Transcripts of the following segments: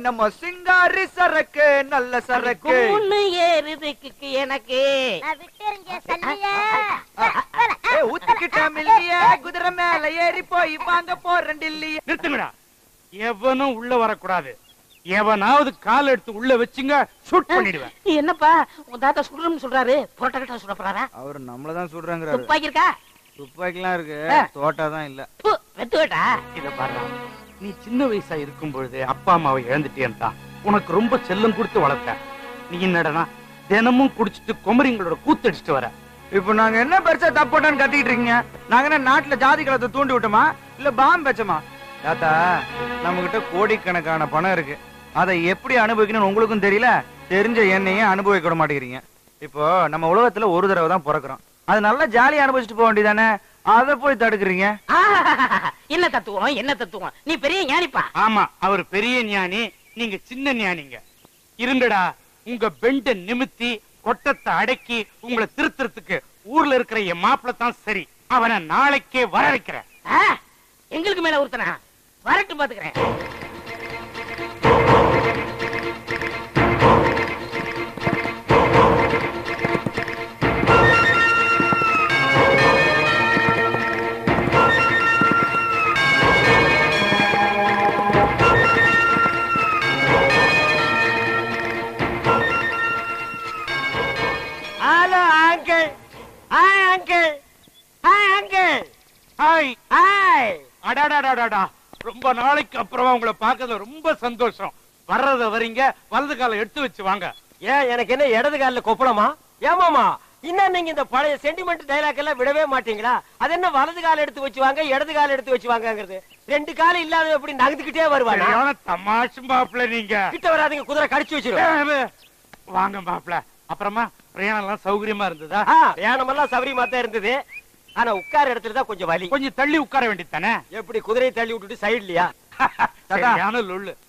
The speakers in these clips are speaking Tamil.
நம்ம சிங்காரி சரக்கு நல்ல சரக்கு ஏறுதுக்கு எனக்கு ஊத்திக்கிட்ட குதிரை மேல ஏறி போய் வாங்க போறேன் டில்லியே. நிறுத்துங்கடா. எவனும் உள்ள வரக்கூடாது. எவனாவது கால் எடுத்து உள்ள வச்சுங்க ஷூட் பண்ணிடுவேன். என்னப்பா உன் தாத்தா சுடுறன்னு சொல்றாரு, புரோட்டா கிட்ட சுட போறாரா? அவர் நம்மளதான் சுடுறாங்க. துப்பாக்கி இருக்கா? துப்பாக்கிலாம் இருக்கு, தோட்டாதான் இல்ல. வெத்து வேட்டா. இத பாரு, நீ சின்ன வயசா இருக்கும் பொழுது அப்பா அம்மாவை இழந்துட்டேன்டா. உனக்கு ரொம்ப செல்லம் கொடுத்து வளர்த்த. நீ என்னடனா தினமும் குடிச்சிட்டு குமரிங்களோட கூத்தடிச்சிட்டு வர. இப்ப நாங்க என்ன பெருசா தப்பு போட்டோன்னு கத்திட்டு இருக்கீங்க? நாங்க என்ன நாட்டுல ஜாதி கலத்தை தூண்டி விட்டோமா இல்ல பாம்பு வச்சோமா? தாத்தா, நம்ம கிட்ட கோடிக்கணக்கான பணம் இருக்கு. அதை எப்படி அனுபவிக்கணும்னு உங்களுக்கும் தெரியல, தெரிஞ்ச என்னையும் அனுபவிக்க விட மாட்டேங்கிறீங்க. இப்போ நம்ம உலகத்துல ஒரு தடவை தான் பிறக்கிறோம். அது நல்லா ஜாலியா அனுபவிச்சுட்டு போக வேண்டியதானே, அதை போய் தடுக்கிறீங்க. என்ன தத்துவம், என்ன தத்துவம்? நீ பெரிய ஞானிப்பா. ஆமா, அவர் பெரிய ஞானி, நீங்க சின்ன ஞானிங்க. இருங்கடா, உங்க பெண்ட நிமித்தி கொட்டத்தை அடக்கி உங்களை திருத்துறதுக்கு ஊர்ல இருக்கிற என் மாப்பிள்ள தான் சரி. அவனை நாளைக்கே வர வைக்கிறேன். எங்களுக்கு மேல ஒருத்தனா வரட்டு பாத்துக்கிறேன். Hello uncle. Hi uncle. Hi uncle. Hi. Hi. அடாடாடாடா, ரொம்ப நாளைக்கு அப்புறமா உங்களை பார்க்கறதுல ரொம்ப சந்தோஷம். வர்றத வரீங்க, வலது காலை எடுத்து வச்சு வாங்க. ஏன் எனக்கு என்ன இடது காலில் கொப்பளமா? ஏமாமா, இன்னும் நீங்க இந்த பழைய சென்டிமெண்ட் டைலாக் எல்லாம் விடவே மாட்டீங்களா? அது என்ன வலது கால எடுத்து வச்சு வாங்க, இடது கால எடுத்து வச்சு வாங்கங்கிறது? ரெண்டு காலம் இல்லாத எப்படி நகர்ந்துகிட்டே வருவாங்க? தமாஷு மாப்பிள்ள, நீங்க கிட்ட வராதீங்க, குதிரை கடிச்சு வச்சிருவேன். வாங்க மாப்பிள்ள. அப்புறமா பிரயாணம் எல்லாம் சௌகரியமா இருந்ததா? பிரயாணம் எல்லாம் சௌகரியமா தான் இருந்தது. ஆனா உட்கார இடத்துல தான் கொஞ்சம் வலி. கொஞ்சம் தள்ளி உட்கார வேண்டியதானே? எப்படி குதிரையை தள்ளி விட்டுட்டு சைடுலயா?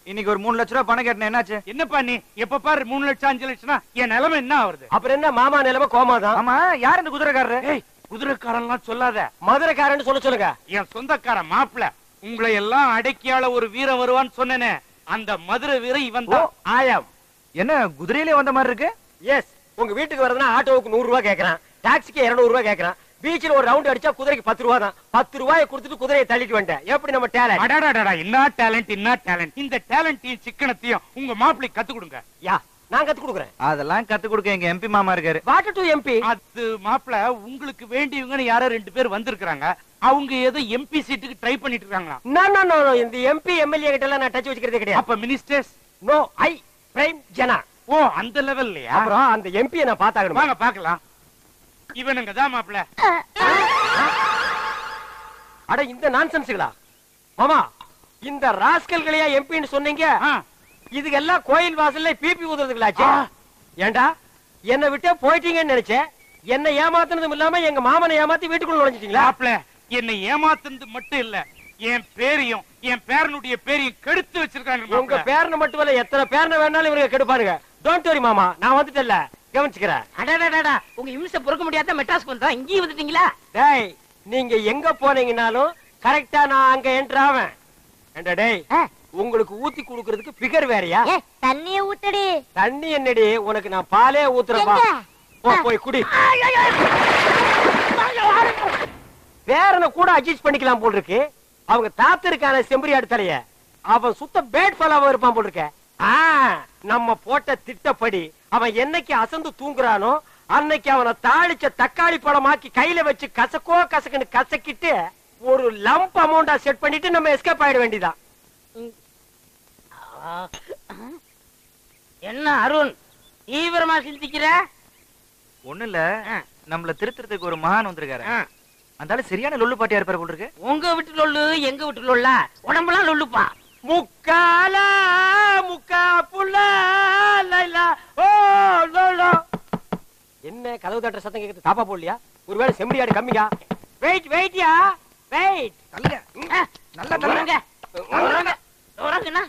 இன்னைக்கு ஒரு 3 லட்சம் ரூபாய் பணம் கேட்டேன், என்னாச்சு? என்னப்பா நீ எப்ப பாரு 3 லட்சம் 5 லட்சம், என் நிலைமை என்ன ஆகுது? அப்புறம் என்ன மாமா நிலைமை கோமாதான். ஆமா, யார் இந்த குதிரைக்காரரு? குதிரைக்காரன் சொல்லாத, மதுரைக்காரன்னு சொல்லுங்க. என் சொந்தக்காரன் மாப்பிள்ள. உங்களை எல்லாம் அடக்கியால ஒரு வீரன் வருவான்னு சொன்னேனே, அந்த மதுரை வீரன் இவன் தான். ஆயம். என்ன குதிரையிலே வந்த மாதிரி இருக்கு? எஸ், உங்க வீட்டுக்கு வரதுன்னா ஆட்டோவுக்கு 100 ரூபாய் கேக்குறான், டாக்ஸிக்கு 200 ரூபாய் கேக்குறான். பீச்சில் ஒரு ரவுண்ட் அடிச்சா குதிரைக்கு 10 ரூபாய் தான். 10 ரூபாயை கொடுத்துட்டு குதிரையை தள்ளிட்டு வந்துட்டேன். எப்படி நம்ம டேலண்ட்? அடடடடா, என்ன டேலண்ட், என்ன டேலண்ட்! இந்த டேலண்டையும் சிக்கனத்தையும் உங்க மாப்பிள்ளை கத்து கொடுங்க. யா, நான் கத்து கொடுக்குறேன். அதெல்லாம் கத்து கொடுக்க எங்க எம்பி மாமா இருக்காரு. What to MP? அது மாப்பிள்ள, உங்களுக்கு வேண்டியவங்கன்னு யாரோ 2 பேர் வந்திருக்காங்க. அவங்க ஏதோ எம்பி சீட்டுக்கு ட்ரை பண்ணிட்டு இருக்காங்களா? நோ, இந்த எம்பி எம்எல்ஏ கிட்ட எல்லாம் நான் டச் வச்சுக்கிறதே கிடையாது. அப்ப மினிஸ்டர்ஸ்? நோ, ஐ பிரைம் ஜனா. ஓ, அந்த லெவல்லயா? அப்புறம் அந்த எம்பியை நான் பார்த்தாகணும். வாங்க பார்க்கலாம். இவனுங்க தான் மாப்பிள்ள. அட, இந்த நான்சென்ஸ்களா மாமா? இந்த ராஸ்கல்களையா எம்பின்னு சொன்னீங்க? இதுக்கெல்லாம் கோயில் வாசல்ல பிபி ஊதுறதுங்களாச்சு. ஏண்டா, என்னை விட்டே போயிட்டீங்கன்னு நினைச்சேன். என்ன ஏமாத்துனதும் இல்லாம எங்க மாமனை ஏமாத்தி வீட்டுக்குள்ள நுழைஞ்சிட்டீங்களா? மாப்பிள்ள, என்னை ஏமாத்துனது மட்டும் இல்ல, என் பேரையும் என் பேரனுடைய பேரையும் கெடுத்து வச்சிருக்காங்க. உங்க பேரனை மட்டும் இல்ல, எத்தனை பேரனை வேணாலும் இவங்க கெடுப்பாருங்க. டோன்ட் வரி மாமா, நான் வந்துட்டேன்ல, கவனிச்சுக்கிறேன். அடடடடா, உங்க இம்சை பொறுக்க முடியாத மெட்ராஸ்க்கு வந்தா இங்கேயும் வந்துட்டீங்களா? டேய், நீங்க எங்க போனீங்கனாலும் கரெக்டா நான் அங்க என்டர் ஆவேன். ஏண்டா டேய், உங்களுக்கு ஊத்தி குடுக்கிறதுக்கு பிகர் வேறயா? தண்ணிய ஊத்தடி. தண்ணி என்னடி, உனக்கு நான் பாலே ஊத்துறேன். போய் குடி. பேரனை கூட அட்ஜஸ்ட் பண்ணிக்கலாம் போல் இருக்கு. அவங்க தாத்திருக்கான செம்பரியாடு தலைய, அவன் சுத்த பேட் ஃபாலோவா இருப்பான் போல் இருக்க. நம்ம போட்ட திட்டப்படி அவன் என்னைக்கு அசந்து தூங்குறானோ அன்னைக்கு அவனை தாளிச்ச தக்காளி பழமாக்கி கையில வச்சு கசக்கோ கசக்குன்னு கசக்கிட்டு ஒரு லம்ப் அமௌண்டா செட் பண்ணிட்டு நம்ம எஸ்கேப் ஆயிட வேண்டியதான். என்ன அருண் தீவிரமா சிந்திக்கிற? ஒண்ணு இல்ல, நம்மள திருத்துறதுக்கு ஒரு மகான் வந்திருக்காரு. அந்தால சரியான லொல்லு பாட்டியா இருப்பாரு போல இருக்கு. உங்க வீட்டு லொல்லு எங்க வீட்டு லொல்லா? உடம்புலாம் லொல்லுப்பா. முக்காலா முக்கா புல்லா லைலா ஓ லோலோ. என்ன கதவு தட்டுற சத்தம் கேக்குது? தாப்பா போடலையா? ஒருவேளை செம்பரியாடு கம்மியா? வெயிட்யா, வெயிட். தள்ளுங்க, நல்லா தள்ளுங்க. உறங்குனா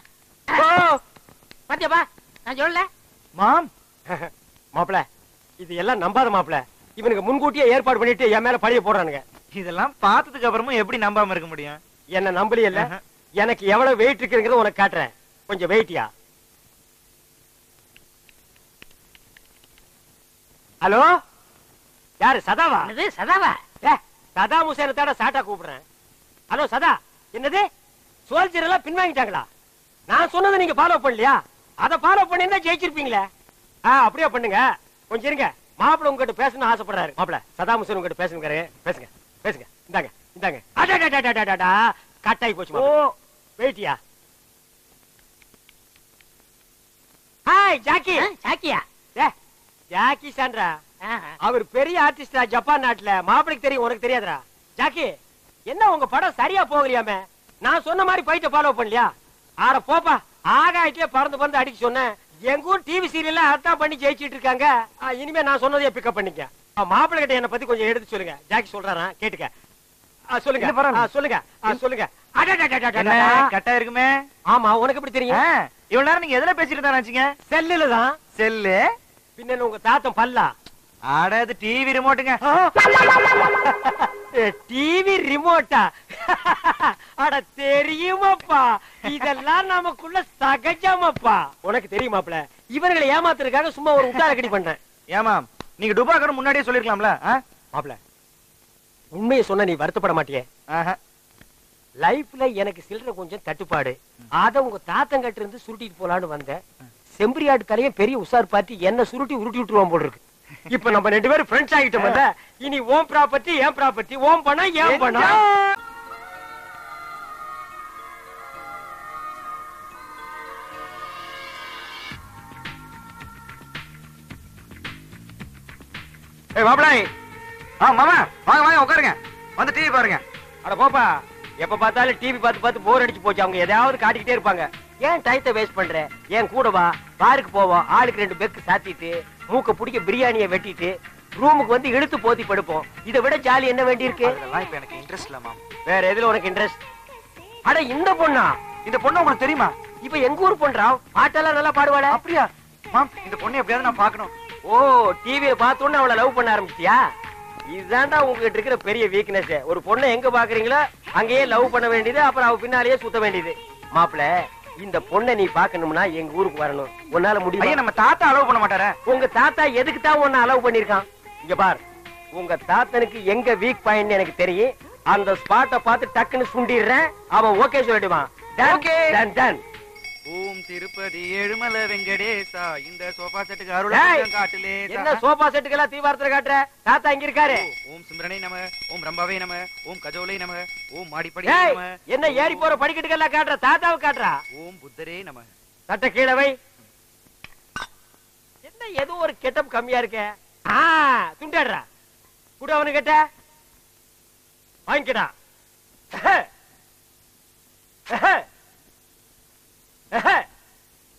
பாத்தியாப்பா, நான் சொல்லல மாம். மாப்பிள, இது எல்லாம் நம்பாத மாப்பிள. இவனுக்கு முன்கூட்டியே ஏற்பாடு பண்ணிட்டு என் மேல பழிய போடுறானுங்க. இதெல்லாம் பார்த்ததுக்கு அப்புறமும் எப்படி நம்பாம இருக்க முடியும்? என்ன நம்பலையில்ல? எனக்கு எவ்வளவு வெயிட் இருக்குங்கிறத உனக்கு காட்டுறேன். கொஞ்சம் வெயிட்யா. ஹலோ, யாரு? சதாவா? என்னது சதாவா? சதா முசேன தாட சாட்டா கூப்பிடுறேன். ஹலோ சதா, என்னது சோல்ஜர் எல்லாம் பின்வாங்கிட்டாங்களா? நான் சொன்னதை நீங்க ஃபாலோ பண்ணலையா? அதை ஃபாலோ பண்ணிருந்தா ஜெயிச்சிருப்பீங்களே. அப்படியே பண்ணுங்க. கொஞ்சம் இருங்க, மாப்பிள்ள உங்ககிட்ட பேசணும்னு ஆசைப்படுறாரு. மாப்பிள்ள சதா முசேன் உங்ககிட்ட பேசுங்க. பேசுங்க பேசுங்க. இந்தாங்க இந்தாங்க. அடடடடடடடா, கட்டாயி போச்சு. ஓ வெயிட்டியா? Hi Jackie. சாக்கியா? ஜாக்கி சாண்ட்ரா, அவர் பெரிய ஆர்டிஸ்டா ஜப்பான் நாட்டுல. மாப்பிளைக்கு தெரியும், உனக்கு தெரியாதுடா. ஜாக்கி, என்ன உங்க படம் சரியா போகலையாமே? நான் சொன்ன மாதிரி போயிட்டு ஃபாலோ பண்ணலையா? ஆட போப்பா, ஆகாயத்திலே பறந்து பறந்து அடிக்க சொன்னேன். எங்க ஊர் டிவி சீரியல்ல அதான் பண்ணி ஜெயிச்சிட்டு இருக்காங்க. இனிமே நான் சொன்னதையே பிக்கப் பண்ணிக்க. மாப்பிள்ளை கிட்ட என்ன பத்தி கொஞ்சம் எடுத்து சொல்லுங்க. ஜாக்கி சொல்றாரா, கேட்டுக்க. சொல்லுங்க சொல்லுங்க சொல்லுங்க. கட்டா இருக்குமே. ஆமா, உனக்கு எப்படி தெரியும்? இவ்வளவு நேரம் நீங்க எதுல பேசிட்டு தான் நினைச்சீங்க? செல்லுல தான். செல்லு? பின்ன உங்க தாத்தம் பல்லா? ஆட, அது டிவி ரிமோட்டுங்க. டிவி ரிமோட்டா? அட தெரியுமாப்பா, இதெல்லாம் நமக்குள்ள சகஜமாப்பா. உனக்கு தெரியுமாப்ல, இவர்களை ஏமாத்துறதுக்காக சும்மா ஒரு உத்தார கடி பண்றேன். ஏமா நீங்க டுபாக்கர் முன்னாடியே சொல்லிருக்கலாம்ல? மாப்ள, உண்மையை சொன்ன நீ வருத்தப்பட மாட்டியே? லைஃப்ல எனக்கு சில்லற கொஞ்சம் தட்டுப்பாடு. அத உங்க தாத்தங்கிட்ட இருந்து சுருட்டிட்டு போலான்னு வந்தேன். செம்பரியாடு தலையும் பெரிய உசார் பார்த்து என்ன சுருட்டி உருட்டி விட்டுருவான் போல இருக்கு. இப்ப நம்ம 2 பேரும் ஃப்ரெண்ட்ஸ் ஆகிட்டோம்ல. இனி ஓம் ப்ராப்பர்ட்டி ஏன் ப்ராப்பர்ட்டி, ஓம் பண்ணா ஏன் பண்ணா. மாப்பிளாய், மாமா வாங்க வாங்க உட்காருங்க, வந்து டிவி பாருங்க. அட போப்பா, எப்ப பார்த்தாலும் டிவி பார்த்து பார்த்து போர் அடிச்சு போச்சு. அவங்க எதையாவது காட்டிக்கிட்டே இருப்பாங்க. ஏன் டயத்தை வேஸ்ட் பண்ற? ஏன் கூட வா, பாருக்கு போவோம். ஆளுக்கு 2 பெக்கு சாத்திட்டு, மூக்க பிடிக்க பிரியாணியை வெட்டிட்டு, ரூமுக்கு வந்து இழுத்து போத்தி படுப்போம். இதை விட ஜாலி என்ன வேண்டி இருக்கு? இப்ப எனக்கு இன்ட்ரெஸ்ட் இல்ல மாம். வேற எதுல உனக்கு இன்ட்ரெஸ்ட்? அட இந்த பொண்ணா? இந்த பொண்ணு உங்களுக்கு தெரியுமா? இப்ப எங்க ஊர் பொண்ணா? பாட்டெல்லாம் நல்லா பாடுவாளா? அப்படியா மாம்? இந்த பொண்ணு எப்படியாவது நான் பாக்கணும். ஓ, டிவியை பார்த்தோன்னு அவளை லவ் பண்ண ஆரம்பிச்சியா? இதுதான்டா உங்ககிட்ட இருக்கிற பெரிய வீக்னஸ். ஒரு பொண்ணை எங்க பாக்குறீங்களோ அங்கேயே லவ் பண்ண வேண்டியது, அப்புறம் அவ பின்னாலேயே சுத்த வேண்டியது. மாப்பிள, இந்த பொண்ணை நீ பாக்கணும்னா எங்க ஊருக்கு வரணும். உன்னால முடியும்? நம்ம தாத்தா அலோவ் பண்ண மாட்டாரா? உங்க தாத்தா எதுக்கு தான் உன்னை அலோவ் பண்ணிருக்கான்? இங்க பார், உங்க தாத்தனுக்கு எங்க வீக் பாயிண்ட் எனக்கு தெரியும். அந்த ஸ்பாட்டை பார்த்து டக்குன்னு சுண்டிடுறேன். அவன் ஓகே சொல்லிடுவான். Done done. ஓம் திருப்பதி ஏழுமலை வெங்கடேசா, இந்த சோஃபா செட்டுக்கு அருள் காட்டுலே. என்ன சோஃபா செட்டுக்கெல்லாம் தீவாரத்துல காட்டுற? தாத்தா இங்க இருக்காரு. ஓம் சிம்ரனை நம, ஓம் ரம்பாவே நம, ஓம் கஜோலை நம, ஓம் மாடிப்படி நம. என்ன ஏறி போற படிக்கட்டுக்கெல்லாம் காட்டுற? தாத்தாவை காட்டுறா. ஓம் புத்தரே நம. சட்ட கீழே வை. என்ன ஏதோ ஒரு கெட்டப் கம்மியா இருக்க? துண்டாடுறா. கூட அவனு கேட்ட வாங்கிக்கடா.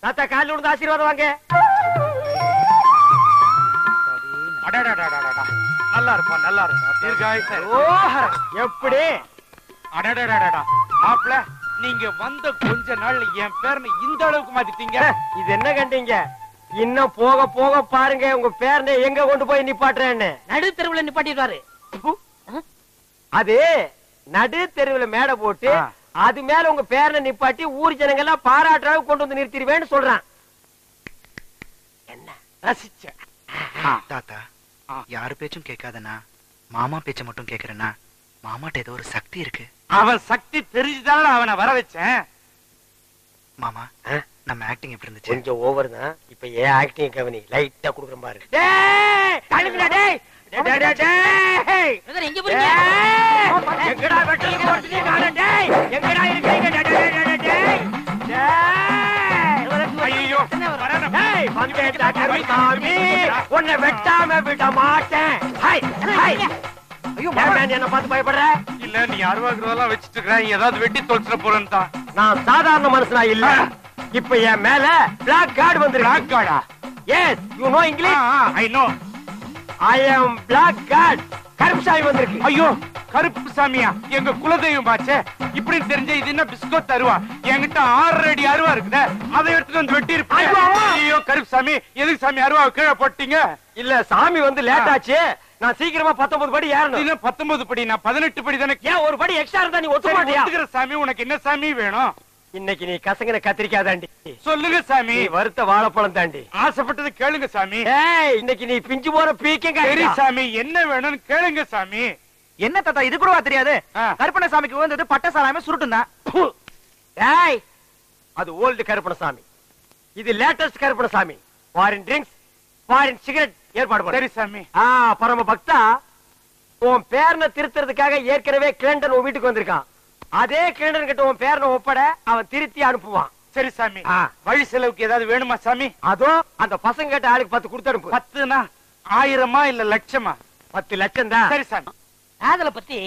தாத்தா காலில் விழுந்து ஆசீர்வாதம் வாங்க. நல்லா இருப்பான், நல்லா இருப்பான். எப்படி? மாப்பிள, நீங்க வந்த கொஞ்ச நாள்ல என் பேரனை இந்த அளவுக்கு மாத்திட்டீங்க. இது என்ன கண்டீங்க? இன்னும் போக போக பாருங்க உங்க பேரனை எங்க கொண்டு போய் நிப்பாட்டுறேன்னு. நடு தெருவுல நிப்பாட்டிடுவாரு. அது நடு தெருவுல மேடை போட்டு அது மேல உங்க பேரனை நிப்பாட்டி ஊர் ஜனங்க எல்லாம் பாராட்டுறாங்க கொண்டு வந்து நிறுத்திடுவேன்னு சொல்றான். என்ன ரசிச்ச? தாத்தா, யாரு பேச்சும் கேட்காதனா, மாமா பேச்ச மட்டும் கேக்குறேன்னா, மாமாட்ட ஏதோ ஒரு சக்தி இருக்கு. அவன் சக்தி தெரிஞ்சுதான அவனை வர வச்சேன். மாமா, நம்ம ஆக்டிங் எப்படி இருந்துச்சு? கொஞ்சம் ஓவர் தான். இப்ப ஏன் ஆக்டிங் கவனி லைட்டா குடுக்குறேன் பாரு. எங்க போறீங்க? எங்கடா வெட்டல போறீங்க? டேய் எங்கடா இருக்கீங்க? ஐயோ, டேய் வந்துட்டா கருமாமி, உன்னை வெட்டாம விட மாட்டேன். Hi hi. ஐயோ மாமா, என்ன பார்த்து பயப்படுற? இல்ல, நீ அருவாக்குறதெல்லாம் வச்சிட்டு இருக்க, ஏதாவது வெட்டி தொலைச்சிட போறேன்னு தான். நான் சாதாரண மனுஷனா இல்ல. இப்ப என் மேல பிளாக் கார்டு வந்து. பிளாக் கார்டா? Yes, you know English? I know. I am black card. Karuppu Sami வந்திருக்கு. ஐயோ, கருப்பு சாமியா? எங்க குலதெய்வம் பாச்சே. இப்படி தெரிஞ்ச இது என்ன பிஸ்கோத் அருவா? என்கிட்ட 6 அடி அருவா இருக்குதே, அதை எடுத்துட்டு வந்து வெட்டி இருப்பேன். ஐயோ கருப்பு சாமி, எதுக்கு சாமி அருவாவை கீழே போட்டீங்க? இல்ல, சாமி வந்து லேட் ஆச்சு. நான் சீக்கிரமா 19 படி ஏறணும். 19 படி? நான் 18 படி தானே. ஏன் ஒரு படி எக்ஸ்ட்ரா இருந்தா நீ ஒத்துக்க மாட்டியா? சாமி, உனக்கு என்ன சாமி வேணும்? இன்னைக்கு நீ கசங்கின கத்திரிக்காய் தாண்டி. சொல்லுங்க சாமி. நீ வறுத்த வாழைப்பழம் தாண்டி. ஆசைப்பட்டது கேளுங்க சாமி. இன்னைக்கு நீ பிஞ்சு போற பீக்கங்க. சரி சாமி, என்ன வேணும்னு கேளுங்க சாமி. என்ன தாத்தா இது கூடவா தெரியாது? கருப்பணசாமிக்கு வந்தது பட்ட சாராமே சுருட்டும் தான். அது ஓல்டு கருப்பணசாமி, இது latest Karuppanasamy. Foreign drinks, foreign cigarette ஏற்பாடு பண்ணு. சரி சாமி. பரம பக்தா, உன் பேரனை திருத்துறதுக்காக ஏற்கனவே கிளண்டன் உன் வீட்டுக்கு வந்திருக்கான். அதே கிளண்டன் கிட்ட உன் பேரனை ஒப்பட அவன் திருத்தி அனுப்புவான். சரி சாமி. வழி செலவுக்கு ஏதாவது வேணுமா சாமி? அதோ அந்த பசங்க கிட்ட ஆளுக்கு 10 கொடுத்து அனுப்பு. 10னா 1000 இல்ல லட்சமா? 10 லட்சம் தான். சரி சாமி. காதலை பத்தி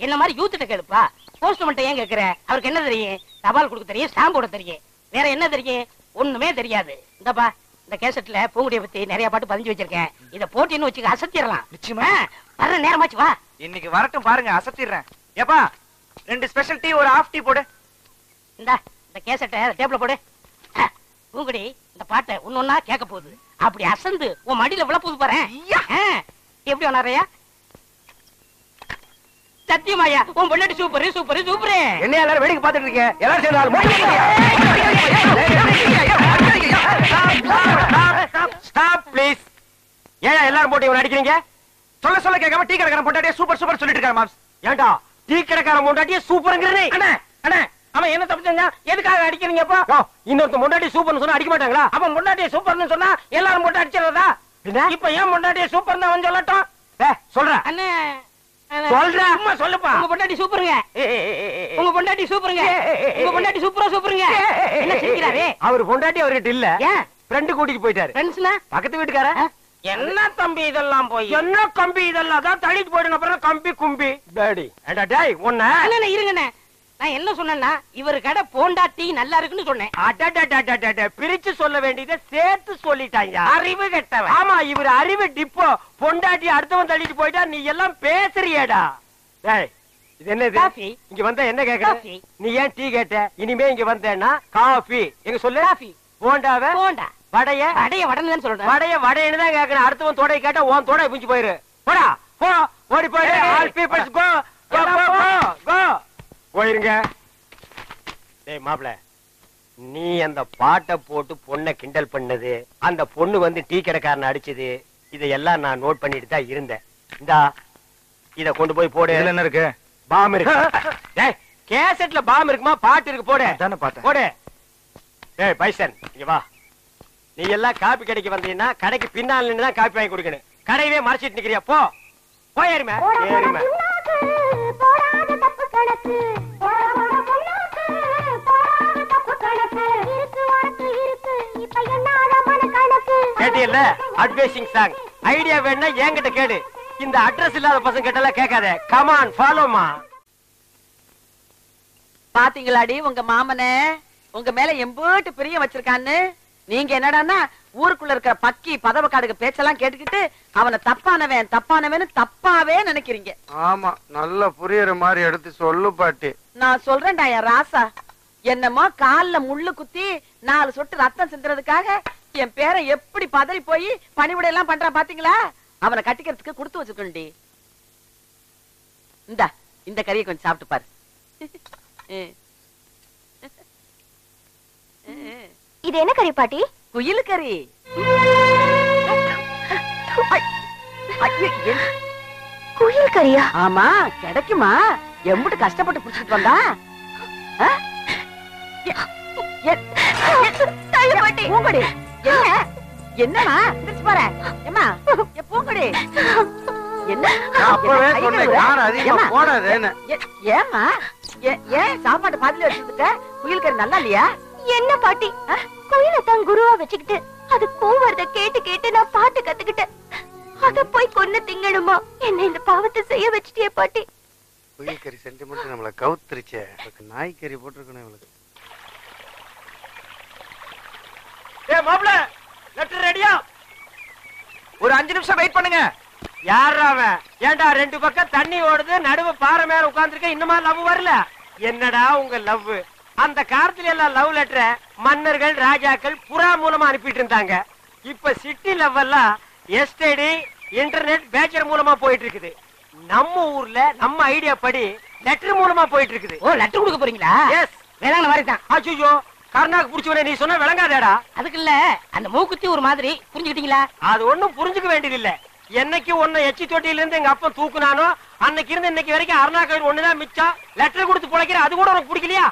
என்ன மாதிரி யூத்துட்ட கேளுப்பா. போஸ்ட்மேன் ஏன் கேக்குற? அவருக்கு என்ன தெரியும்? தபால் கொடுக்க தெரியும், ஸ்டாம்ப் போட தெரியும், வேற என்ன தெரியும்? ஒண்ணுமே தெரியாது. இந்தப்பா, இந்த கேசட்ல பூங்குடிய பத்தி நிறைய பாட்டு பதிஞ்சு வச்சிருக்கேன். இத போட்டின்னு வச்சுக்க, அசத்திரலாம். நிச்சயமா வர நேரமாச்சு, வா. இன்னைக்கு வரட்டும் பாருங்க, அசத்திடுறேன். ஏப்பா 2 ஸ்பெஷல் டீ, ஒரு ஹாஃப் டீ போடு. இந்த கேசட்டை டேபிள்ல போடு. பூங்குடி இந்த பாட்டை ஒன்னொன்னா கேட்க போகுது. அப்படி அசந்து உன் மடியில விழ போது பாரு. எப்படி வனாரையா? சத்தியமாயா, உன் பொண்டாட்டி சூப்பர் சூப்பர் சூப்பர். என்ன எல்லாரும் வேடிக்கை பார்த்துட்டு இருக்கீங்க? எல்லாரும் சேர்ந்து ஸ்டாப் ப்ளீஸ். ஏன் எல்லாரும் போட்டு இவனை அடிக்கிறீங்க? சொல்ல சொல்ல கேட்காம டீ கடைக்காரன் பொண்டாட்டியே சூப்பர் சூப்பர் சொல்லிட்டு இருக்காரு மாம்ஸ். ஏண்டா டீ கடைக்காரன் பொண்டாட்டியே சூப்பர்ங்கறனே? அண்ணா அண்ணா, அவன் என்ன தப்பு செஞ்சா? எதுக்காக அடிக்கிறீங்கப்பா? இன்னொருத்த பொண்டாட்டி சூப்பர்னு சொன்னா அடிக்க மாட்டாங்களா? அவன் பொண்டாட்டியை சூப்பர்னு சொன்னா எல்லாரும் போட்டு அடிச்சிடறதா? இப்ப ஏன் பொண்டாட்டியை சூப்பர்னு அவன் சொல்லட்டும். சொல்ற அண்ணே, சொல்ற, சும்மா சொல்லுப்பா. உங்க பொண்டாட்டி சூப்பருங்க, உங்க பொண்டாட்டி சூப்பருங்க, உங்க பொண்டாட்டி சூப்பரா சூப்பருங்க. என்ன சிரிக்கிறாரே? அவர் பொண்டாட்டி அவர்கிட்ட இல்ல, ஏன் ஃப்ரெண்ட் கூட்டிட்டு போயிட்டாரு. ஃப்ரெண்ட்ஸ்னா பக்கத்து வீட்டுக்கார. என்ன தம்பி இதெல்லாம் போய்? என்ன கம்பி இதெல்லாம் தான் தள்ளிட்டு போயிடுங்க. அப்புறம் கம்பி கும்பி டாடி. ஏண்டா டேய் ஒண்ணே. அண்ணே இருங்கண்ணே, நான் என்ன சொன்னேன்னா இவர் கடை பொண்டாட்டி நல்லா இருக்குன்னு சொன்னேன். அடடடடடட, பிரிச்சு சொல்ல வேண்டியதை சேர்த்து சொல்லிட்டாங்க. அறிவு கெட்டவன். ஆமா, இவர் அறிவு டிப்போ. பொண்டாட்டி அடுத்தவன் தள்ளிட்டு போயிட்டா நீ எல்லாம் பேசுறியேடா. டேய் இது என்னது? காஃபி. இங்க வந்தா என்ன கேக்குற? நீ ஏன் டீ கேட்ட? இனிமே இங்க வந்தேன்னா காஃபி. எங்க சொல்லு. காஃபி. போண்டாவே போண்டா. வடைய வடைய வடன்னு சொல்றேன். வடைய வடைன்னு தான் கேக்குறேன். அடுத்தவன் தோடை கேட்டா உன் தோடை பிஞ்சு போயிரு. போடா போ, ஓடி போயிடு. ஆல் பீப்பிள்ஸ் கோ கோ கோ கோ. போயிருங்க. டேய் மாப்ள, நீ அந்த பாட்டை போட்டு பொண்ணை கிண்டல் பண்ணது, அந்த பொண்ணு வந்து டீ கடைக்காரனை அடிச்சது, இதையெல்லாம் நான் நோட் பண்ணிட்டு தான் இருந்தேன். இந்தா இத கொண்டு போய் போடு. இதுல என்ன இருக்கு? பாம் இருக்கு. டேய் கேசட்ல பாம் இருக்குமா? பாட்டு இருக்கு, போடு. தானே பார்த்தேன். போடு. டேய் பைசன் இங்க வா. நீ எல்லாம் காப்பி கடைக்கு வந்தீங்கன்னா கடைக்கு பின்னால நின்னு தான் காப்பி வாங்கி கொடுக்கணும். கடையவே மறைச்சிட்டு நிக்கிறியா? போ போயிருமே. ஏறுமே. கேட்டியல்ல அட்வைசிங் சாங். ஐடியா வேணா என்கிட்ட கேடு. இந்த அட்ரஸ் இல்லாத பசங்க கிட்ட எல்லாம் கேட்காத. கம் ஆன் ஃபாலோ மா. பாத்தீங்களாடி உங்க மாமனே உங்க மேல எம்பூட்டு பிரியம் வச்சிருக்கான்னு? நீங்க என்னடான்னா ஊருக்குள்ள இருக்கிற பக்கி பதவக்காடுக பேச்செல்லாம் கேட்டுக்கிட்டு அவனை தப்பானவன் தப்பானவன்னு தப்பாவே நினைக்கிறீங்க. ஆமா, நல்ல புரியற மாதிரி எடுத்து சொல்லு பாட்டி. நான் சொல்றேன்டா என் ராசா, என்னமோ கால்ல முள்ளு குத்தி 4 சொட்டு ரத்தம் சிந்துறதுக்காக என் பேரை எப்படி பதறி போய் பணிவிடை எல்லாம் பண்றான் பாத்தீங்களா? அவனை கட்டிக்கிறதுக்கு கொடுத்து வச்சுக்கணும்டி. இந்த கறியை கொஞ்சம் சாப்பிட்டு பாரு. இது என்ன கறி பாட்டி? குயில் கறி. குயில் கறியா? ஆமா, கிடைக்குமா? எம்புட்டு கஷ்டப்பட்டு புடிச்சிட்டு வந்தா? பூங்கொடி என்னமா பாரு. ஏமா பூங்கொடி என்ன? அப்பவே சொன்னேன் காரம் அதிகமா போடாதேன்னு. ஏமா ஏன் சாப்பாடு பாதியில வச்சிருக்க? குயில் கறி நல்லா இல்லையா? என்ன பாட்டி, குயிலத்தான் குருவா வச்சுக்கிட்டு அது கூவறத கேட்டு கேட்டு நான் பாட்டு கத்துக்கிட்டேன். அத போய் கொன்னு திங்கணுமா? என்ன இந்த பாவத்தை செய்ய வச்சிட்டியே பாட்டி. குயில் கறி சென்டிமெண்ட் நம்மள கவுத்துருச்சே. நாய் கறி போட்டிருக்கணும் இவளுக்கு. ஏய் மாப்ள, லெட்டர் ரெடியா? ஒரு 5 நிமிஷம் வெயிட் பண்ணுங்க. யாரா அவன்? ஏண்டா 2 பக்கம் தண்ணி ஓடுது, நடுவு பாறை மேல உட்கார்ந்திருக்க, இன்னுமா லவ் வரல? என்னடா உங்க லவ்? அந்த காலத்துல எல்லாம் லவ் லெட்டரை மன்னர்கள் ராஜாக்கள் புறா மூலமா அனுப்பிட்டு இருந்தாங்க. இப்ப சிட்டி லவ் எல்லாம் எஸ்டடி இன்டர்நெட் பேச்சர் மூலமா போயிட்டு இருக்குது. நம்ம ஊர்ல நம்ம ஐடியா படி லெட்டர் மூலமா போயிட்டு இருக்குது. ஓ, லெட்டர் கொடுக்க போறீங்களா? எஸ், வேளாண் மாதிரி தான். ஐயோ கர்நாக்கு புடிச்சவனே, நீ சொன்ன விளங்காதேடா. அதுக்கு இல்ல, அந்த மூக்குத்தி ஒரு மாதிரி, புரிஞ்சுக்கிட்டீங்களா? அது ஒண்ணும் புரிஞ்சுக்க வேண்டியது இல்ல. என்னைக்கு உன்னை எச்சி தொட்டியில இருந்து எங்க அப்பா தூக்குனானோ அன்னைக்கு இருந்து இன்னைக்கு வரைக்கும் அருணா கோயில் ஒண்ணுதான் மிச்சம். லெட்டர் கொடுத்து பிழைக்கிற, அது கூட உனக்கு பிடிக்கலையா?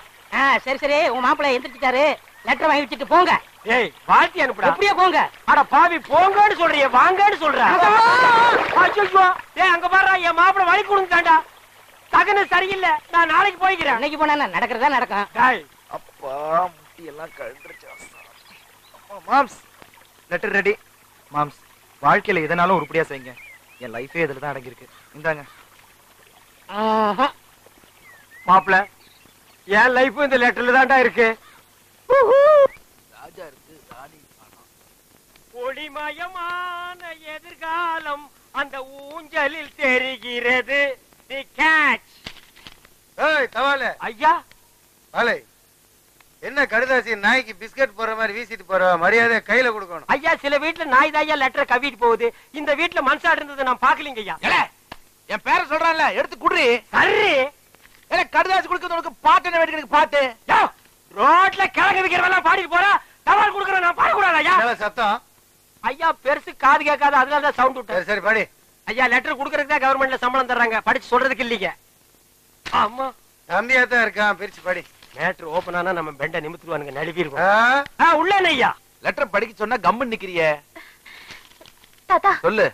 சரி சரி, உங்க மாப்பிள்ளை எந்திரிச்சிட்டாரு, லெட்டர் வாங்கி வச்சுட்டு போங்க. ஏய் வாழ்த்தி அனுப்புடா. எப்படியே போங்க. அட பாவி, போங்கன்னு சொல்றியே, வாங்கன்னு சொல்ற. ஐயோ ஏய் அங்க பாரு, என் மாப்பிள்ளை வழி கொடுத்தாண்டா. தகன சரியில்லை, நான் நாளைக்கு போய்க்கிறேன். அன்னைக்கு போனா நடக்கிறதா நடக்கும். டேய் அப்பா முட்டி எல்லாம் கழண்டுருச்சு. மாம்ஸ் லெட்டர் ரெடி. மாம்ஸ் வாழ்க்கையில எதனாலும் உருப்படியா செய்யுங்க. என் லைஃபே இதுல தான் அடங்கியிருக்கு. இந்தாங்க. மாப்பிள்ள, என் லைஃப் இந்த லெட்டர்ல தான்டா இருக்கு. ராஜா இருக்கு, ராணி பணம். ஒளிமயமான எதிர்காலம் அந்த ஊஞ்சலில் தெரிகிறது. தி கேட்ச். ஏய் தவால ஐயா வாலே, என்ன கடுதாசி நாய்க்கு பிஸ்கட் போற மாதிரி வீசிட்டு போற, மரியாதை கையில கொடுக்கணும். ஐயா, சில வீட்டுல நாய் தாயா லெட்டரை கவிட்டு போகுது. இந்த வீட்டுல மனசா இருந்தது நான் பாக்கலீங்க ஐயா. என் பேரை சொல்றான்ல, எடுத்து குடுறி. சரி கடுதாசி கொடுக்கறது உனக்கு பாட்டு என்ன வேண்டிய பாட்டு? ரோட்ல கிழங்கு விக்கிறவெல்லாம் பாடிட்டு போறா, தவால் கொடுக்கறேன் நான் பாடக்கூடாது ஐயா. சத்தம் ஐயா பெருசு காது கேட்காது, அதனாலதான் சவுண்ட் விட்டேன். சரி படி. ஐயா லெட்டர் கொடுக்கறதுக்கு தான் கவர்மெண்ட்ல சம்பளம் தர்றாங்க, படிச்சு சொல்றதுக்கு இல்லீங்க. ஆமா தம்பியா தான் இருக்கான், பிரிச்சு படி. மேட்ரு ஓபன் ஆனா நம்ம பெண்ட நிமித்துவானுங்க, நழுவி இருக்கும். உள்ள ஐயா லெட்டர் படிக்க சொன்னா கம்மு நிக்கிறிய. தாத்தா சொல்லு.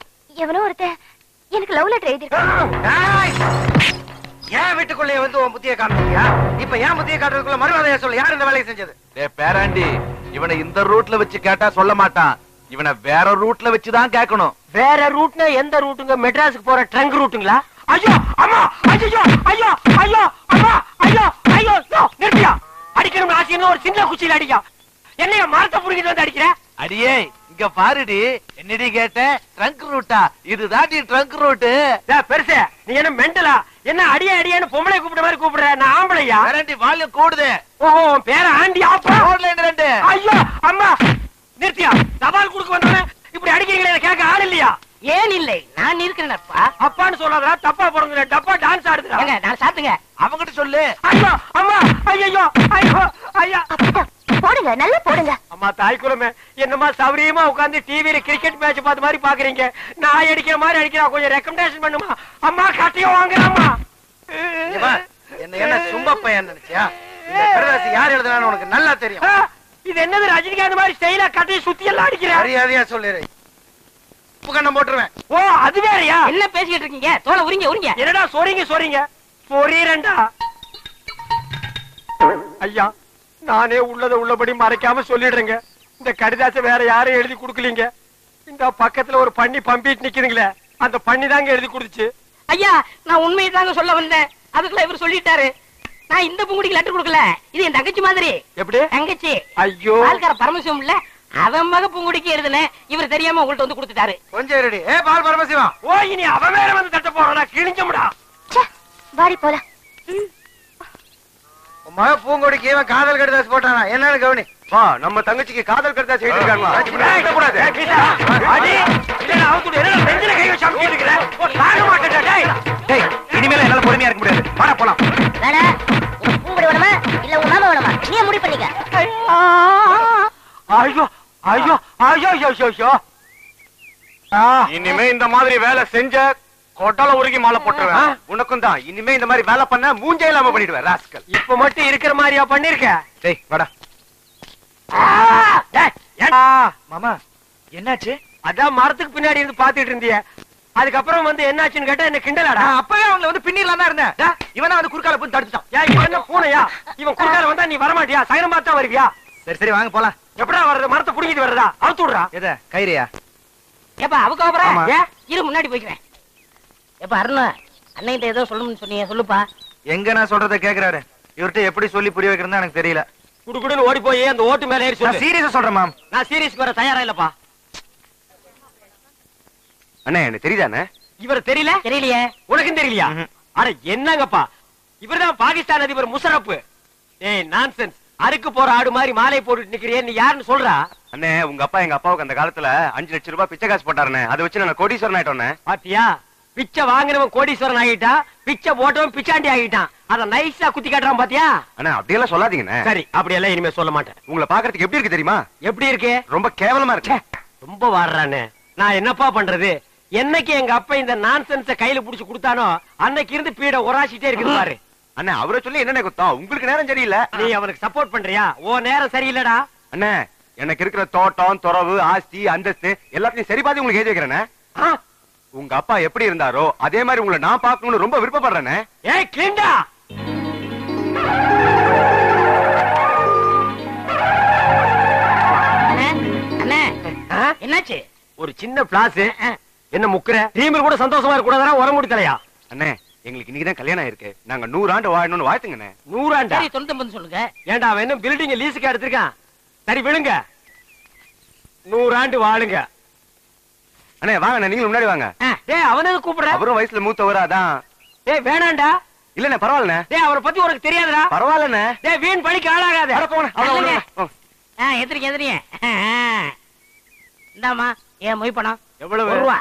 எவனோ ஒருத்தன் எனக்கு லவ் லெட்டர் எழுதிருக்கான். ஏன் வீட்டுக்குள்ளே வந்து உன் புத்திய காமிச்சியா? இப்ப ஏன் புத்திய காட்டுறதுக்குள்ள மறுவாதையா சொல்லு, யார் இந்த வேலையை செஞ்சது? பேராண்டி, இவனை இந்த ரூட்ல வச்சு கேட்டா சொல்ல மாட்டான். இவனை வேற ரூட்ல வச்சுதான் கேட்கணும். வேற ரூட்னா எந்த ரூட்டுங்க? மெட்ராஸுக்கு போற ட்ரங்க் ரூட்டுங்களா? ஐயோ அம்மா, ஐயோ ஐயோ ஐயோ அம்மா, ஐயோ ஐயோ நிறுத்தியா. அடிக்கணும் ஆசைன்னு ஒரு சின்ன குச்சியில அடிக்கா. என்னைய மரத்தை புடிங்கிட்டு வந்து அடிக்கிற? அடியே இங்க பாருடி, என்னடி கேட்ட? ட்ரங்க் ரூட்டா? இதுதான் ட்ரங்க் ரூட்டு. பெருசு நீ என்ன மெண்டலா? என்ன அடிய அடியன்னு பொம்பளை கூப்பிட்ட மாதிரி கூப்பிடுற? நான் ஆம்பளையா? பேராண்டி வால்யூம் கூடுது. ஓஹோ பேர ஆண்டி ஆப்பா. ரோட்ல ரெண்டு. ஐயோ அம்மா நிறுத்தியா. தபால் கொடுக்க வந்தவனே இப்படி அடிக்கிறீங்களே, கேட்க ஆள் இல்லையா? ஏன் இல்லை, நான் இருக்கிறேன்ப்பா. அப்பான்னு சொல்லாதடா, தப்பா போடுங்க. டப்பா டான்ஸ் ஆடுதுடா. ஏங்க நான் சாப்பிட்டுங்க. அவங்கிட்ட சொல்லு. ஐயோ அம்மா, ஐயோ ஐயோ ஐயா. போடுங்க, நல்லா போடுங்க. அம்மா தாய் குலமே, என்னமா சௌரியமா உட்கார்ந்து டிவில கிரிக்கெட் மேட்ச் பார்த்த மாதிரி பாக்குறீங்க. நான் அடிக்கிற மாதிரி அடிக்கிறா, கொஞ்சம் ரெக்கமெண்டேஷன் பண்ணுமா? அம்மா கட்டியும் வாங்குறாமா. என்ன சும்மா பையன் நினைச்சியா? இந்த கடுதாசி யார் எழுதுனான்னு உனக்கு நல்லா தெரியும். இது என்னது ரஜினிகாந்த் மாதிரி ஸ்டைலா கட்டி சுத்தி எல்லாம் அடிக்கிற? மரியாதையா சொல்லிடு, உப்பு கண்ணம் போட்டுருவேன். ஓ அது வேறயா? என்ன பேசிக்கிட்டு இருக்கீங்க? தோலை உரிங்க உரிங்க. என்னடா சொறீங்க சொறீரண்டா. ஐயா நானே உள்ளத உள்ளபடி மறைக்காம சொல்லிடுறேங்க. இந்த கடிதாசை வேற யாரும் எழுதி கொடுக்கலீங்க. இந்த பக்கத்துல ஒரு பண்ணி பம்பிட்டு நிக்குதுங்களே, அந்த பண்ணி தாங்க எழுதி கொடுத்துச்சு. ஐயா நான் உண்மையை தாங்க சொல்ல வந்தேன், அதுக்குள்ள இவர் சொல்லிட்டாரு. நான் இந்த பூங்குடிக்கு லெட்டர் கொடுக்கல, இது என் தங்கச்சி மாதிரி. எப்படி? தங்கச்சி. ஐயோ பால்கார பரமசிவம் இல்ல, அவன் மக பூங்குடிக்கு எழுதுனேன். இவர் தெரியாம உங்கள்ட்ட வந்து கொடுத்துட்டாரு. கொஞ்சம் ரெடி. ஏ பால் பரமசிவம், ஓ இனி அவன் வேற வந்து தட்ட போறானா? கிழிஞ்சமுடா. வாடி போலாம். உன் மக பூங்கொடிக்கு இவன் காதல் கடுதாசி போட்டானா என்னன்னு கவனி. நம்ம தங்கச்சிக்கு காதல் கடிதாசி எழுதிருக்காங்களா? இனிமேல என்னால பொறுமையா இருக்க முடியாது. வாடா போலாம். பூங்குடி வேணுமா இல்ல உங்க மாமா வேணுமா? நீ முடிவு பண்ணிக்க. ஐயோ ஐயோ ஐயோ ஐயோ. இனிமே இந்த மாதிரி வேலை செஞ்ச கொட்டால உருகி மாலை போட்டுருவேன். உனக்கும் தான் இனிமே இந்த மாதிரி வேலை பண்ண மூஞ்சே இல்லாம பண்ணிடுவேன் ராஸ்கல். இப்ப மட்டும் இருக்கிற மாதிரியா பண்ணிருக்க? டேய் வாடா. மாமா என்னாச்சு? அதான் மரத்துக்கு பின்னாடி இருந்து பாத்துட்டு இருந்திய, அதுக்கப்புறம் வந்து என்னாச்சுன்னு கேட்டா என்ன கிண்டலாடா? அப்பவே அவங்கள வந்து பின்னிடலாம் தான் இருந்தேன். இவனா வந்து குறுக்கால போய் தடுத்துட்டான். இவன் என்ன பூனையா? இவன் குறுக்கால வந்தா நீ வரமாட்டியா? சகனம் பார்த்தா வருவியா? சரி சரி வாங்க போலாம். எப்படா வர்றது? மரத்தை புடிங்கிட்டு வர்றதா? அவுத்து விடுறா. எத கயிறையா? ஏப்பா அவ கோபுரா ஆமா. இரு முன்னாடி போய்க்கிறேன். ஏப்பா அருணா, அன்னைகிட்ட ஏதோ சொல்லணும்னு சொன்னீங்க, சொல்லுப்பா. எங்க நான் சொல்றத கேக்குறாரு. இவர்கிட்ட எப்படி சொல்லி புரிய வைக்கிறதா எனக்கு தெரியல. குடுகுடுன்னு ஓடி போய் அந்த ஓட்டு மேல ஏறி நான் சொல்லு. சீரியஸா சொல்றேன் மாம். நான் சீரியஸ்க்கு வர தயாரா இல்லப்பா. அண்ணே எனக்கு தெரியுதானே? இவர் தெரியல? தெரியலையே. உனக்கும் தெரியலையா? அட என்னங்கப்பா, இவர்தான் பாகிஸ்தான் அதிபர் முஷரப். ஏய் நான்சென்ஸ். அறுக்கு போற ஆடு மாதிரி மாலை போட்டுட்டு நிக்கிறியே, நீ யாருன்னு சொல்றா? அண்ணே உங்க அப்பா எங்க அப்பாவுக்கு அந்த காலத்துல 5 லட்சம் ரூபாய் பிச்சை காசு போட்டாருண்ணே. அதை வச்சு நான் கோடீஸ்வரன் ஆயிட்டோண்ணே. பாத்தியா, பிச்சை வாங்கினவன் கோடீஸ்வரன் ஆகிட்டான், பிச்சை போட்டவன் பிச்சாண்டி ஆகிட்டான். அத நைஸா குத்தி காட்டுறான் பாத்தியா? அண்ணா அப்படியெல்லாம் சொல்லாதீங்கண்ணே. சரி, அப்படியெல்லாம் இனிமே சொல்ல மாட்டேன். உங்களை பாக்குறதுக்கு எப்படி இருக்கு தெரியுமா? எப்படி இருக்கு? ரொம்ப கேவலமா இருக்கு. ரொம்ப வாடுறானே. நான் என்னப்பா பண்றது? என்னைக்கு எங்க அப்பா இந்த நான்சென்ஸ கையில புடிச்சு கொடுத்தானோ அன்னைக்கு இருந்து பீட உராசிட்டே இருக்குது பாரு. அண்ணா அவரை சொல்லி என்ன குத்தம்? உங்களுக்கு நேரம் சரியில்லை. நீ அவனுக்கு சப்போர்ட் பண்றியா? ஓ நேரம் சரியில்லடா. அண்ணா எனக்கு இருக்கிற தோட்டம், துறவு, ஆஸ்தி, அந்தஸ்து எல்லாத்தையும் சரி பார்த்து உங்களுக்கு எழுதி வைக்கிறேன். உங்க அப்பா எப்படி இருந்தாரோ அதே மாதிரி உங்களை நான் பார்க்கணும்னு ரொம்ப விருப்பப்படுறேனே. ஏய் கிளிண்டா, என்னாச்சு? ஒரு சின்ன பிளாஸ். என்ன முக்குற? டீமில் கூட சந்தோஷமா இருக்க கூடாதா? உரமுடி தலையா? அண்ணே எங்களுக்கு இன்னைக்குதான் கல்யாணம் ஆயிருக்கு. நாங்க 100 ஆண்டு வாழணும்னு வாழ்த்துங்கண்ணே. 100 ஆண்டா? சரி 99 சொல்லுங்க. ஏண்டா அவன் என்ன பில்டிங் லீஸுக்கு எடுத்திருக்கான்? சரி விழுங்க, 100 ஆண்டு வாழுங்க. அண்ணே வாங்க, நீங்களும் முன்னாடி வாங்க. டேய் அவனுக்கு கூப்பிடுற? அவரும் வயசுல மூத்தவரா அதான். டேய் வேணாண்டா. இல்லண்ணே பரவாயில்லண்ணே. டேய் அவரை பத்தி உனக்கு தெரியாதுடா. பரவாயில்லண்ணே. டேய் வீண் பழிக்கு ஆளாகாத. வர போங்க. எதிரிங்க எதிரிங்க. இந்தாமா ஏன் மொய் பணம் எவ்வளவு? 1 ரூபா.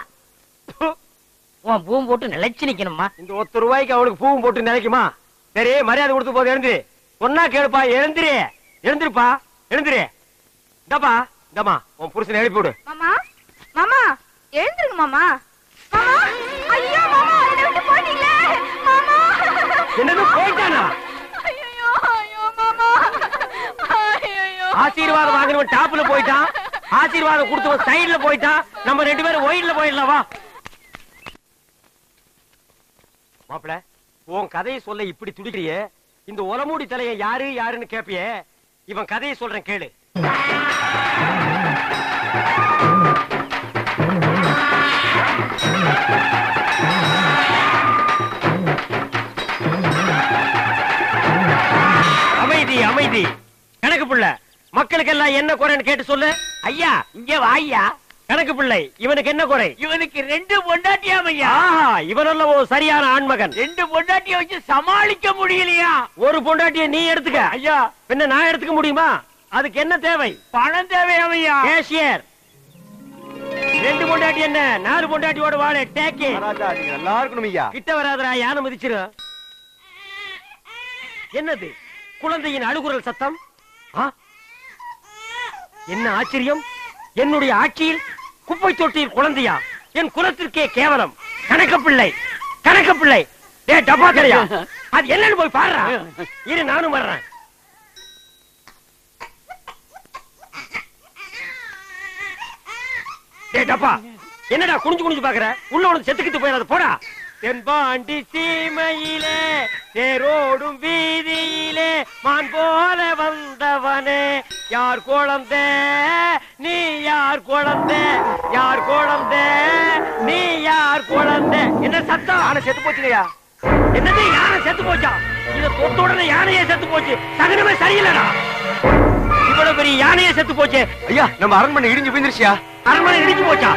உன் பூம் போட்டு நிலைச்சு நிக்கணுமா? இந்த 1 ரூபாய்க்கு அவனுக்கு பூவும் போட்டு நினைக்குமா? சரி மரியாதை கொடுத்து போது எழுந்து. சொன்னா கேளுப்பா, எழுந்திரு. எழுந்திருப்பா, எழுந்திரு. இந்தப்பா இந்தம்மா உன் புருஷனை எழுப்பி விடு. மாமா மாமா எழுந்திருங்க மாமா. மாமா ஐயோ மாமா என்ன விட்டு போறீங்களே மாமா. என்னது போயிட்டானா? ஐயோ ஐயோ மாமா. ஐயோ ஆசீர்வாதம் வாங்கினவன் டாப்ல போயிட்டான், ஆசீர்வாதம் கொடுத்தவன் சைடுல போயிட்டான். நம்ம 2 பேரும் ஒயிட்ல போயிடலாம். வா மாப்பிள, உன் கதையை சொல்ல இப்படி துடிக்கிறியே. இந்த ஒலமூடி தலைய யாரு யாருன்னு கேப்பியே. இவன் கதையை சொல்றேன் கேளு. அமைதி அமைதி. கணக்கு பிள்ளை, மக்களுக்கெல்லாம் என்ன குறைன்னு கேட்டு சொல்லு. ஐயா இங்க வாய்யா. கணக்கு பிள்ளை, இவனுக்கு என்ன குறை? இவனுக்கு 2 பொண்டாட்டியாம் ஐயா. இவனல்ல ஒரு சரியான ஆண்மகன். 2 பொண்டாட்டிய வச்சு சமாளிக்க முடியலையா? ஒரு பொண்டாட்டிய நீ எடுத்துக்க. ஐயா பின்ன நான் எடுத்துக்க முடியுமா? அதுக்கு என்ன தேவை? பணம் தேவையாம் ஐயா. கேஷியர் 2 பொண்டாட்டி என்ன 4 பொண்டாட்டியோட வாழ டேக்கே. ராஜா நீங்க நல்லா இருக்கணும் ஐயா. கிட்ட வராதரா, யானை மிதிச்சிரு. என்னது குழந்தையின் அழுகுரல் சத்தம்? என்ன ஆச்சரியம்! என்னுடைய ஆட்சியில் குப்பை தொட்டியில் குழந்தையா? என் குலத்திற்கே கேவலம். கணக்கப்பிள்ளை கணக்கப்பிள்ளை. டேய் டப்பா தெரியா, அது என்னன்னு போய் பாருடா. இரு நானும் வர்றேன். டேய் டப்பா, என்னடா குனிஞ்சு குனிஞ்சு பாக்குற? உள்ள உனக்கு செத்துக்கிட்டு போயிடாத போடா. தென்பாண்டி சீமையிலே தேரோடும் வீதியிலே மான் போல வந்தவனே யார் குழந்தை நீ? யார் குழந்தை? யார் குழந்தை நீ? யார் குழந்தை? என்ன சத்தம்? யானை செத்து போச்சுங்கய்யா. என்னது யானை செத்து போச்சா? இத தொட்ட உடனே யானையே செத்து போச்சு. சகனமே சரியில்லடா. இவ்வளவு பெரிய யானையே செத்து போச்சு. ஐயா நம்ம அரண்மனை இடிஞ்சு விழுந்துருச்சியா? அரண்மனை இடிஞ்சு போச்சா?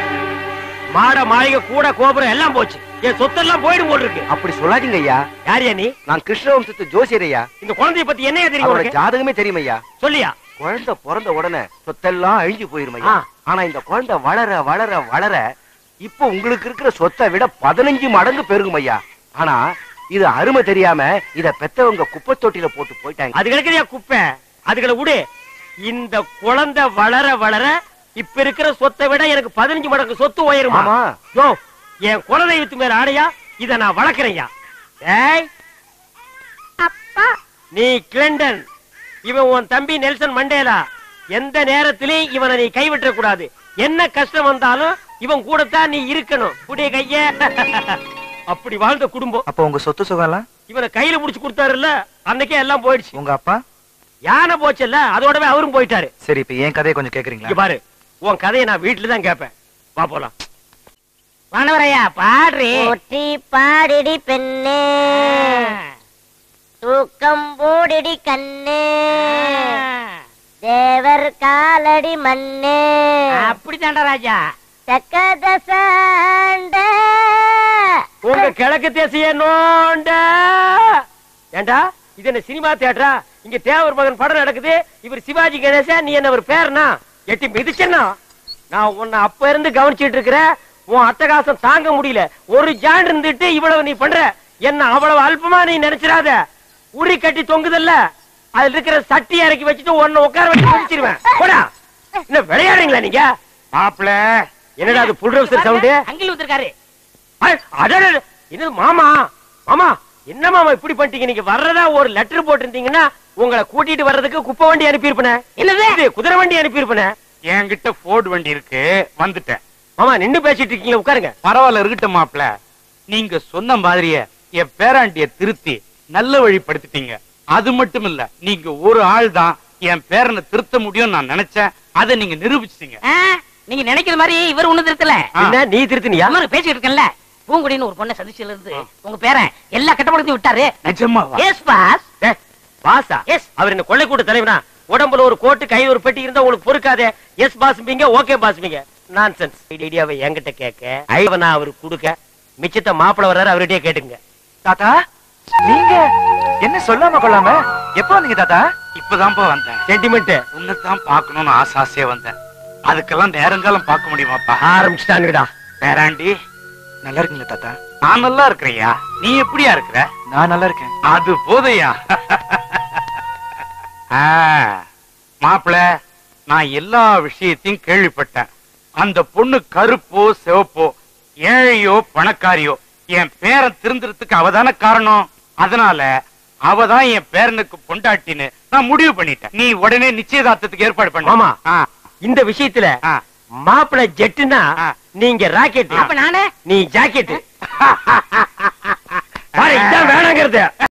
மாட மாளிகை கூட கோபுரம் எல்லாம் போச்சு. என் சொத்தெல்லாம் போயிடும் போல் இருக்கு. அப்படி சொல்லாதீங்க ஐயா. யாரியா நீ? நான் கிருஷ்ணவம்சத்து ஜோசியர் ஐயா. இந்த குழந்தைய பத்தி என்ன தெரியும் அவரோட உனக்கு? ஜாதகமே தெரியும் ஐயா. சொல்லியா? குழந்தை பிறந்த உடனே சொத்தெல்லாம் அழிஞ்சு போயிரும் ஐயா. ஆனா இந்த குழந்தை வளர வளர வளர இப்ப உங்களுக்கு இருக்கிற சொத்தை விட 15 மடங்கு பெருகும் ஐயா. ஆனா இது அருமை தெரியாம இத பெத்தவங்க குப்பை தொட்டில போட்டு போயிட்டாங்க. அது கிடக்குறியா குப்பை? அதுகளை விடு. இந்த குழந்தை வளர வளர இப்ப இருக்கிற சொத்தை விட எனக்கு 15 மடங்கு சொத்து உயருமா? ஆமா. யோ, என் குலதெய்வத்து மேல ஆடையா? இத நான் வளர்க்கிறேன்யா. ஏய் அப்பா நீ கிளிண்டன், இவன் உன் தம்பி நெல்சன் மண்டேலா. எந்த நேரத்திலையும் இவனை நீ கைவிட்ட கூடாது. என்ன கஷ்டம் வந்தாலும் இவன் கூடத்தான் நீ இருக்கணும். புடிய கைய. அப்படி வாழ்ந்த குடும்பம். அப்ப உங்க சொத்து சுகம் எல்லாம் இவனை கையில புடிச்சு கொடுத்தாருல்ல, அன்னைக்கே எல்லாம் போயிடுச்சு. உங்க அப்பா? யானை போச்சுல்ல, அதோடவே அவரும் போயிட்டாரு. சரி இப்ப என் கதையை கொஞ்சம் கேக்குறீங்களா? இங்க பாரு, உன் கதையை நான் வீட்டுல தான் கேட்பேன். வா போலாம். வானவரையா பாடுறி. ஒட்டி பாடிடி பெண்ணே தூக்கம் போடிடி கண்ணே தேவர் காலடி மண்ணே அப்படித்தாண்டா ராஜா. தக்கதசாண்ட உங்க கிழக்கு தேசிய நோண்ட. ஏண்டா இது என்ன சினிமா தியேட்டரா? இங்க தேவர் மகன் படம் நடக்குது. இவர் சிவாஜி கணேசன், நீ என்ன ஒரு பேர்னா? எட்டி மிதிச்சனா? நான் உன்னை அப்ப இருந்து கவனிச்சிட்டு இருக்கிறேன். உன் அட்டகாசம் தாங்க முடியல. ஒரு ஜான் இருந்துட்டு இவ்வளவு நீ பண்ற. என்ன அவ்வளவு அல்பமா நீ நினைச்சிடாத. உரி கட்டி தொங்குதல்ல, அதுல இருக்கிற சட்டி இறக்கி வச்சுட்டு ஒன்னு உட்கார வச்சு முடிச்சிருவேன். போடா. என்ன விளையாடுறீங்களா நீங்க? மாப்பிள என்னடா அது புல் ரவுசர் சவுண்ட்? அங்கில் வந்திருக்காரு. இது மாமா. மாமா என்ன மாமா இப்படி பண்ணிட்டீங்க? நீங்க வர்றதா ஒரு லெட்டர் போட்டிருந்தீங்கன்னா உங்களை கூட்டிட்டு வர்றதுக்கு குப்பை வண்டி அனுப்பியிருப்பேன். என்னது? குதிரை வண்டி அனுப்பியிருப்பேன். என்கிட்ட போர்டு வண்டி இருக்கு, வந்துட்டேன். மாமா நின்னு பேசிட்டு இருக்கீங்க, உட்காருங்க. பரவாயில்ல, இருக்கட்டும் மாப்பிள. நீங்க சொன்ன மாதிரியே என் பேராண்டிய திருத்தி நல்ல வழிப்படுத்திட்டீங்க. அது மட்டும் இல்ல, நீங்க ஒரு ஆள் தான் என் பேரனை திருத்த முடியும் நான் நினைச்சேன். அதை நீங்க நிரூபிச்சிட்டீங்க. நீங்க நினைக்கிற மாதிரி இவர் ஒண்ணு திருத்தல. என்ன நீ திருத்தினியா? பேசிட்டு இருக்கேன்ல, பூங்குடின்னு ஒரு பொண்ணை சந்திச்சதுல இருந்து உங்க பேரன் எல்லா கட்டப்படுத்தி விட்டாரு. நிஜமாவா? Yes boss. பாஸா? எஸ். அவர் என்ன கொள்ளை கூட்ட தலைவனா? உடம்புல ஒரு கோட்டு கையில ஒரு பெட்டி இருந்தா உங்களுக்கு பொறுக்காதே. எஸ் பாஸ்பீங்க, ஓகே பாஸ்பீங்க. நான்சென்ஸ். ஐடியாவை என்கிட்ட கேட்க, ஐவனா அவருக்கு கொடுக்க, மிச்சத்தை மாப்பிள வர்றாரு அவர்கிட்டயே கேட்டுங்க. தாத்தா நீங்க என்ன சொல்லாம கொள்ளாம எப்ப வந்தீங்க தாத்தா? இப்பதான்ப்பா வந்தேன். சென்டிமெண்ட் உன்னைத்தான் பார்க்கணும்னு ஆசையா வந்தேன். அதுக்கெல்லாம் நேரங்காலம் பார்க்க முடியுமாப்பா? ஆரம்பிச்சுட்டானுடா. பேராண்டி நல்லா இருக்கீங்களா தாத்தா? நான் நல்லா இருக்கிறையா, நீ எப்படியா இருக்கிற? நான் நல்லா இருக்கேன். அது போதையா? மாப்பிள, நான் எல்லா விஷயத்தையும் கேள்விப்பட்டேன். அந்த பொண்ணு கருப்போ சிவப்போ, ஏழையோ பணக்காரியோ, என் பேரன் திருந்துறதுக்கு அவதான காரணம். அதனால அவதான் என் பேரனுக்கு பொண்டாட்டின்னு நான் முடிவு பண்ணிட்டேன். நீ உடனே நிச்சயதார்த்தத்துக்கு ஏற்பாடு பண்ண. ஆமா, இந்த விஷயத்துல மாப்பிள ஜெட்டுனா நீங்க ராக்கெட், அப்ப நானே நீ ஜாக்கெட். வேணாங்கிறது